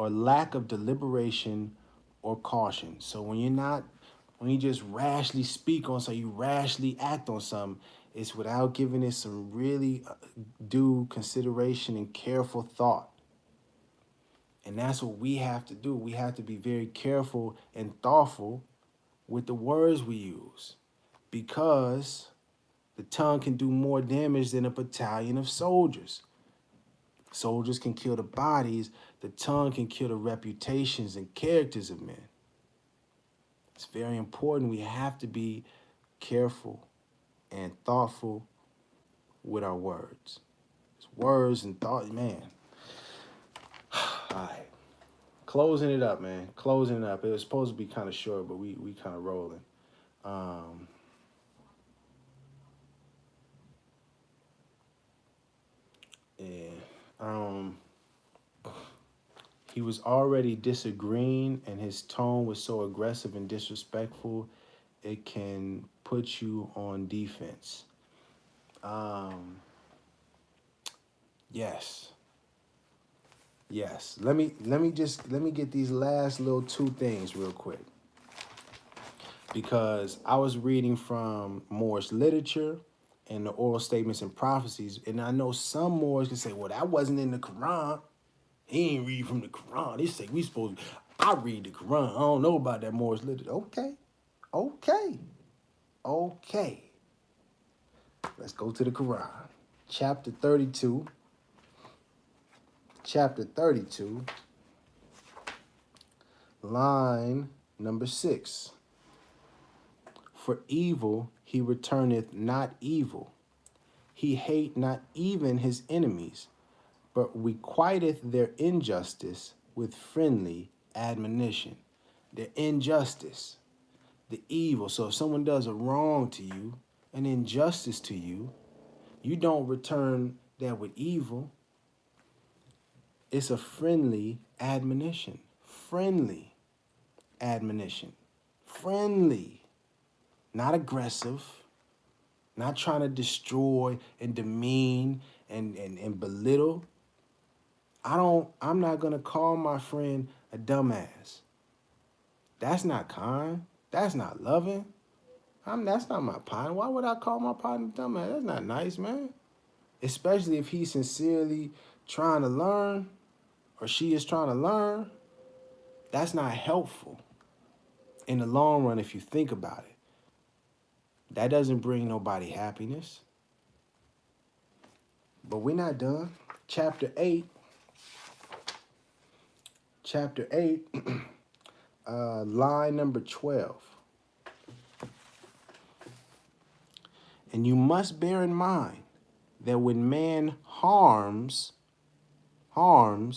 lack of deliberation or caution. So when you just rashly speak on something, you rashly act on something, it's without giving it some really due consideration and careful thought. And that's what we have to do. We have to be very careful and thoughtful with the words we use, because the tongue can do more damage than a battalion of soldiers. Soldiers can kill the bodies. The tongue can kill the reputations and characters of men. It's very important. We have to be careful and thoughtful with our words. Words and thoughts, man. All right. Closing it up, man. Closing it up. It was supposed to be kind of short, but we kind of rolling. Yeah. He was already disagreeing, and his tone was so aggressive and disrespectful, it can put you on defense. Yes. Yes. Let me get these last little two things real quick. Because I was reading from Moor's literature and the oral statements and prophecies, and I know some Moors can say, well, that wasn't in the Quran. He ain't read from the Quran. They say we supposed to, I read the Quran. I don't know about that Moor's literature. Okay. Okay. Okay. Let's go to the Quran. Chapter 32. Chapter 32. Line number 6. For evil he returneth not evil. He hate not even his enemies, but requiteth their injustice with friendly admonition. The injustice, the evil. So if someone does a wrong to you, an injustice to you, you don't return that with evil. It's a friendly admonition. Friendly admonition. Friendly. Not aggressive. Not trying to destroy and demean and belittle. I'm not gonna call my friend a dumbass. That's not kind. That's not loving. That's not my partner. Why would I call my partner a dumbass? That's not nice, man. Especially if he's sincerely trying to learn or she is trying to learn. That's not helpful in the long run if you think about it. That doesn't bring nobody happiness. But we're not done. Chapter 8. Chapter 8, line number 12. And you must bear in mind that when man harms, wrong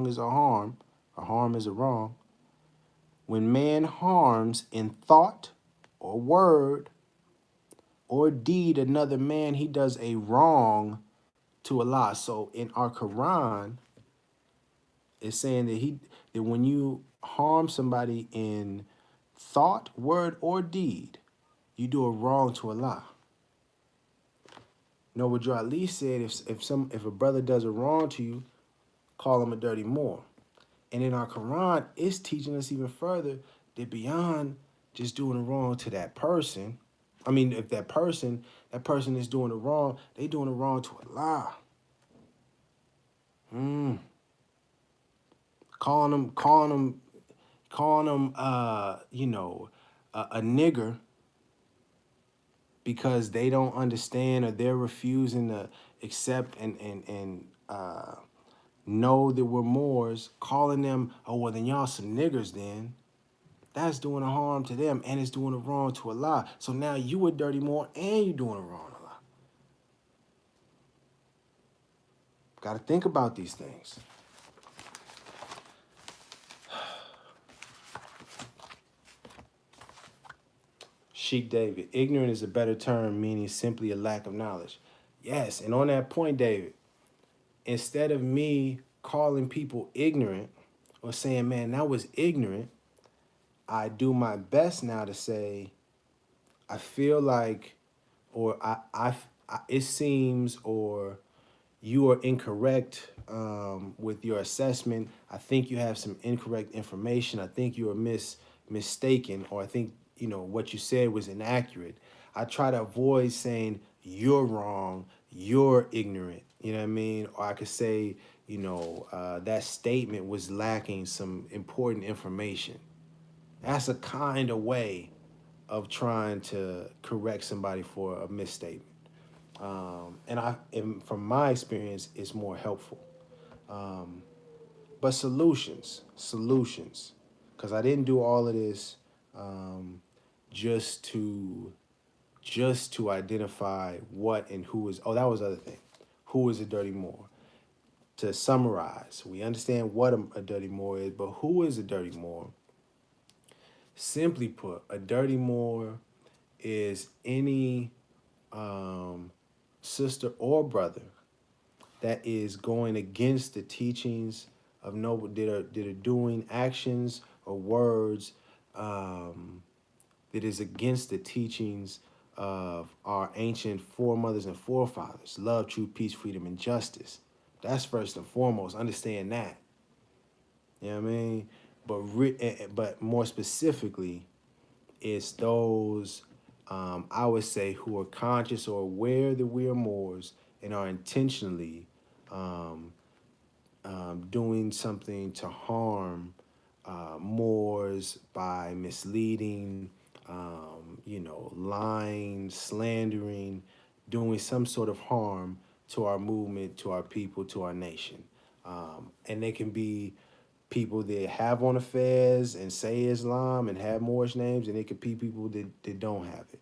is a harm is a wrong. When man harms in thought or word or deed another man, he does a wrong to Allah. So in our Quran, it's saying that when you harm somebody in thought, word, or deed, you do a wrong to Allah. Noble Drew Ali said if a brother does a wrong to you, call him a dirty Moor. And in our Quran, it's teaching us even further that beyond just doing a wrong to that person, I mean, if that person is doing it wrong, they doing it wrong to Allah. Calling them, a nigger because they don't understand or they're refusing to accept and know that we're Moors, calling them, oh, well, then y'all some niggers then. That's doing a harm to them and it's doing a wrong to Allah. So now you a dirty Moor and you doing a wrong to Allah. Got to think about these things. Sheikh David, ignorant is a better term, meaning simply a lack of knowledge. Yes, and on that point, David, instead of me calling people ignorant or saying, man, that was ignorant, I do my best now to say, I feel like, or it seems, or you are incorrect with your assessment. I think you have some incorrect information. I think you are mistaken, or I think what you said was inaccurate. I try to avoid saying you're wrong, you're ignorant. You know what I mean? Or I could say, that statement was lacking some important information. That's a kind of way of trying to correct somebody for a misstatement. And from my experience, it's more helpful. But solutions, because I didn't do all of this just to identify what and who is. Oh, that was the other thing. Who is a dirty Moor? To summarize, we understand what a dirty Moor is, but who is a dirty Moor? Simply put, a dirty Moor is any sister or brother that is going against the teachings of noble, that are doing actions or words that is against the teachings of our ancient foremothers and forefathers. Love, truth, peace, freedom, and justice. That's first and foremost. Understand that. You know what I mean? But more specifically, it's those, I would say, who are conscious or aware that we are Moors and are intentionally doing something to harm Moors by misleading, lying, slandering, doing some sort of harm to our movement, to our people, to our nation. And they can be people that have on affairs and say Islam and have Moorish names, and it could be people that don't have it.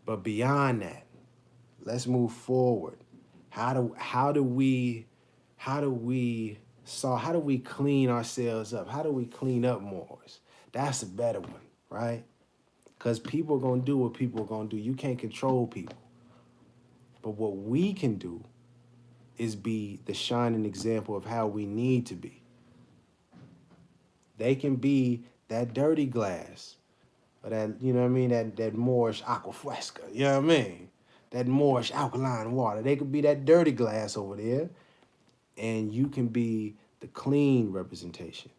But beyond that, let's move forward. How do we clean ourselves up? How do we clean up Moors? That's a better one, right? Because people are gonna do what people are gonna do. You can't control people. But what we can do is be the shining example of how we need to be. They can be that dirty glass, or that, you know what I mean, that Moorish aqua fresca, you know what I mean? That Moorish alkaline water. They could be that dirty glass over there, and you can be the clean representation.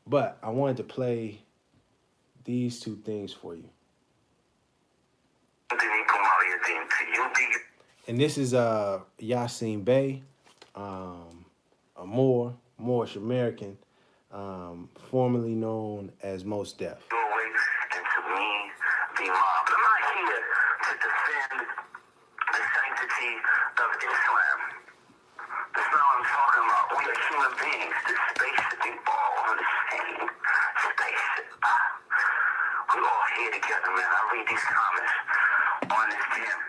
But I wanted to play these two things for you. And this is Yasin Bey, a Moorish American, formerly known as Mos Def. And to me, the mob. I'm not here to defend the sanctity of Islam. That's not what I'm talking about. We are human beings. This space that we all on the same space. We're all here together, man. I read these comments on this damn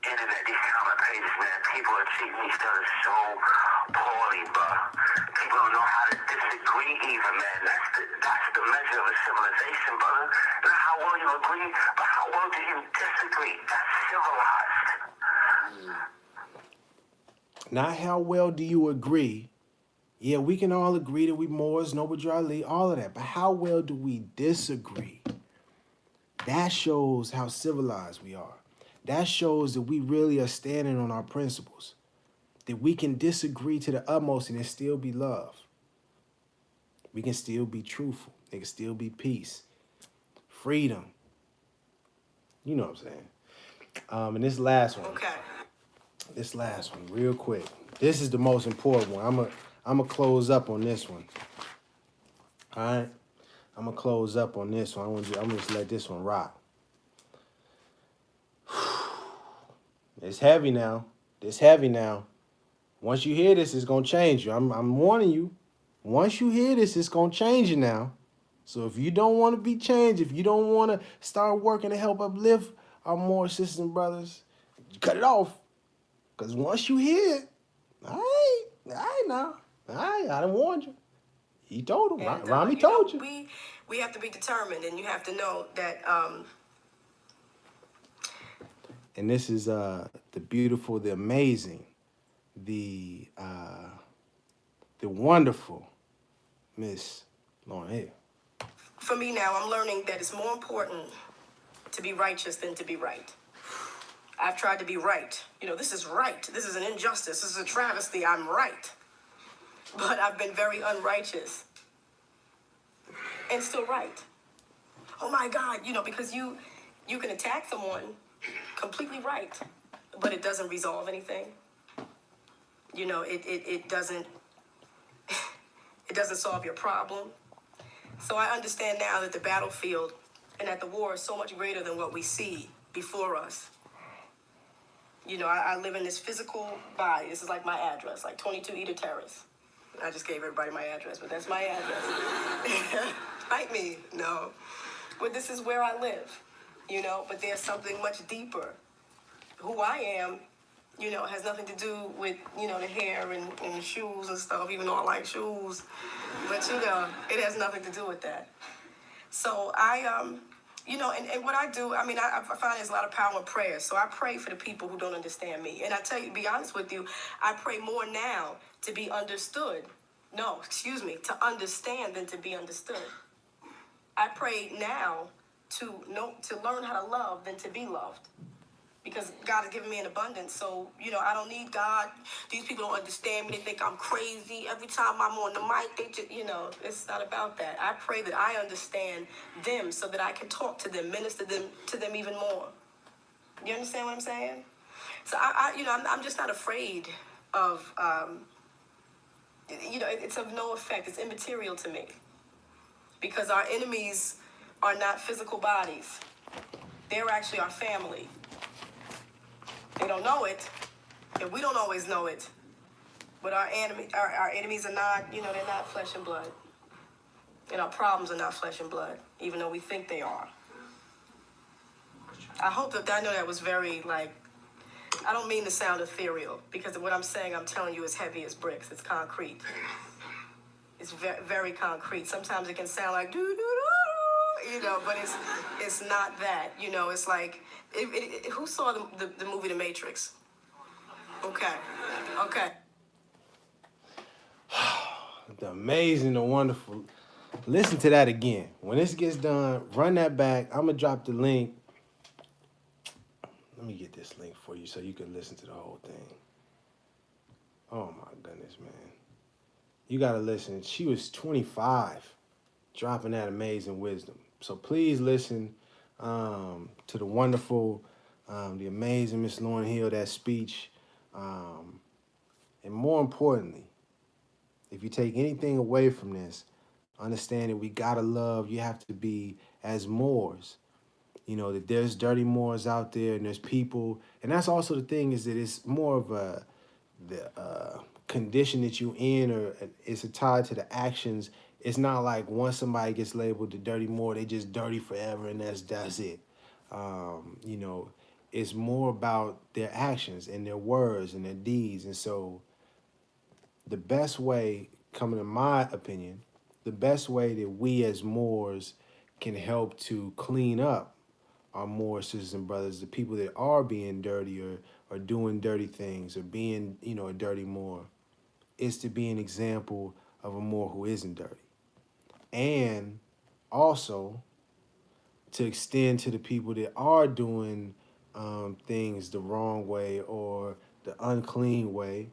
internet, these comment pages, man. People are treating each other so poorly, bro. People don't know how to disagree even, man. That's the measure of a civilization, brother. Not how well you agree, but how well do you disagree. That's civilized. Not how well do you agree. Yeah, we can all agree that we Moors, Noble Drew Ali, all of that. But how well do we disagree? That shows how civilized we are. That shows that we really are standing on our principles. That we can disagree to the utmost and it still be love. We can still be truthful. There can still be peace. Freedom. You know what I'm saying. And this last one. Okay. This last one, real quick. This is the most important one. I'm gonna close up on this one. All right? I'm gonna close up on this one. I'm gonna just let this one rock. It's heavy now. It's heavy now. Once you hear this, it's gonna change you. I'm warning you. Once you hear this, it's gonna change you now. So if you don't want to be changed, if you don't want to start working to help uplift our Moor sisters and brothers, cut it off. Because once you hear it, all right now. All right, I done warned you. He told him. Rami told you. We have to be determined, and you have to know that. And this is the beautiful, the amazing, the wonderful Miss Lauren Hill. For me now, I'm learning that it's more important to be righteous than to be right. I've tried to be right. You know, this is right. This is an injustice. This is a travesty. I'm right. But I've been very unrighteous and still right. Oh my God, you know, because you can attack someone completely right, but it doesn't resolve anything. You know, it doesn't solve your problem. So I understand now that the battlefield and that the war is so much greater than what we see before us. You know, I live in this physical body. This is like my address, like 22 Eder Terrace. I just gave everybody my address, but that's my address. Fight me, no. But this is where I live, you know, but there's something much deeper. Who I am, you know, has nothing to do with, you know, the hair and shoes and stuff, even though I like shoes. But, you know, it has nothing to do with that. So you know, and what I do, I mean, I find there's a lot of power in prayer. So I pray for the people who don't understand me. And I tell you, to be honest with you, I pray more now to be understood. No, excuse me, to understand than to be understood. I pray now to learn how to love than to be loved. Because God has given me an abundance. So, you know, I don't need God. These people don't understand me. They think I'm crazy. Every time I'm on the mic, they just, you know, it's not about that. I pray that I understand them so that I can talk to them, minister to them even more. You understand what I'm saying? So, you know, I'm just not afraid of, you know, it's of no effect. It's immaterial to me. Because our enemies are not physical bodies. They're actually our family. They don't know it, and we don't always know it. But our enemies are not, you know, they're not flesh and blood. And our problems are not flesh and blood, even though we think they are. I hope that I know that was very, like, I don't mean to sound ethereal, because what I'm saying, I'm telling you, is heavy as bricks. It's concrete. It's very, very concrete. Sometimes it can sound like doo-doo-doo, you know, but it's not that. You know, it's like, who saw the movie The Matrix? Okay. The amazing, the wonderful. Listen to that again. When this gets done, run that back. I'm going to drop the link. Let me get this link for you so you can listen to the whole thing. Oh, my goodness, man. You got to listen. She was 25, dropping that amazing wisdom. So please listen to the wonderful, the amazing Miss Lauryn Hill, that speech. And more importantly, if you take anything away from this, understand that we got to love. You have to be as Moors. You know, that there's dirty Moors out there and there's people. And that's also the thing, is that it's more of the condition that you in, or it's tied to the actions. It's not like once somebody gets labeled the dirty Moor, they just dirty forever and that's it. You know, it's more about their actions and their words and their deeds. And so the best way, coming in my opinion, the best way that we as Moors can help to clean up our Moor sisters and brothers, the people that are being dirty or doing dirty things or being, you know, a dirty Moor, is to be an example of a Moor who isn't dirty. And also to extend to the people that are doing things the wrong way or the unclean way,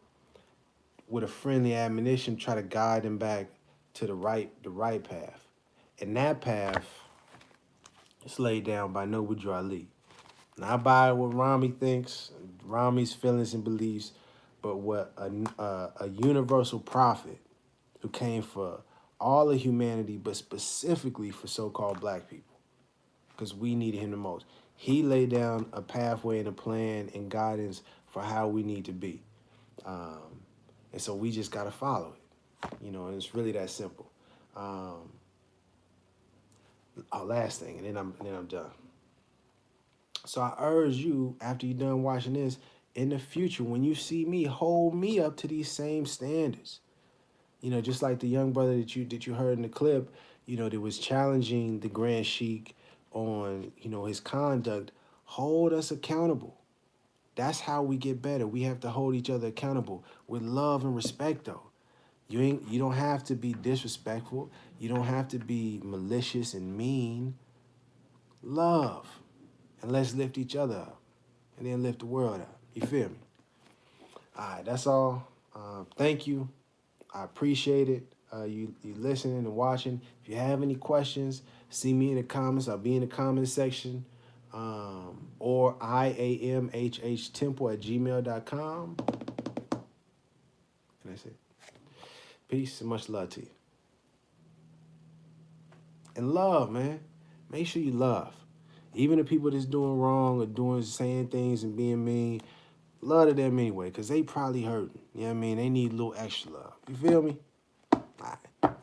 with a friendly admonition, try to guide them back to the right path. And that path is laid down by Noble Drew Ali. Not by what Rami thinks, Rami's feelings and beliefs, but what a universal prophet who came for all of humanity, but specifically for so-called black people, because we needed him the most. He laid down a pathway and a plan and guidance for how we need to be. And so we just got to follow it, you know, and it's really that simple. Last thing, and then I'm done. So I urge you, after you're done watching this, in the future, when you see me, hold me up to these same standards. You know, just like the young brother that you heard in the clip, you know, that was challenging the Grand Sheik on, you know, his conduct. Hold us accountable. That's how we get better. We have to hold each other accountable with love and respect, though. You don't have to be disrespectful. You don't have to be malicious and mean. Love. And let's lift each other up. And then lift the world up. You feel me? All right, that's all. Thank you. I appreciate it. You listening and watching. If you have any questions, see me in the comments. I'll be in the comments section. Or iamhhtemple@gmail.com. And that's it. Peace and much love to you. And love, man. Make sure you love. Even the people that's doing wrong or saying things and being mean, love to them anyway, because they probably hurting. You know what I mean? They need a little extra love. You feel me? All right.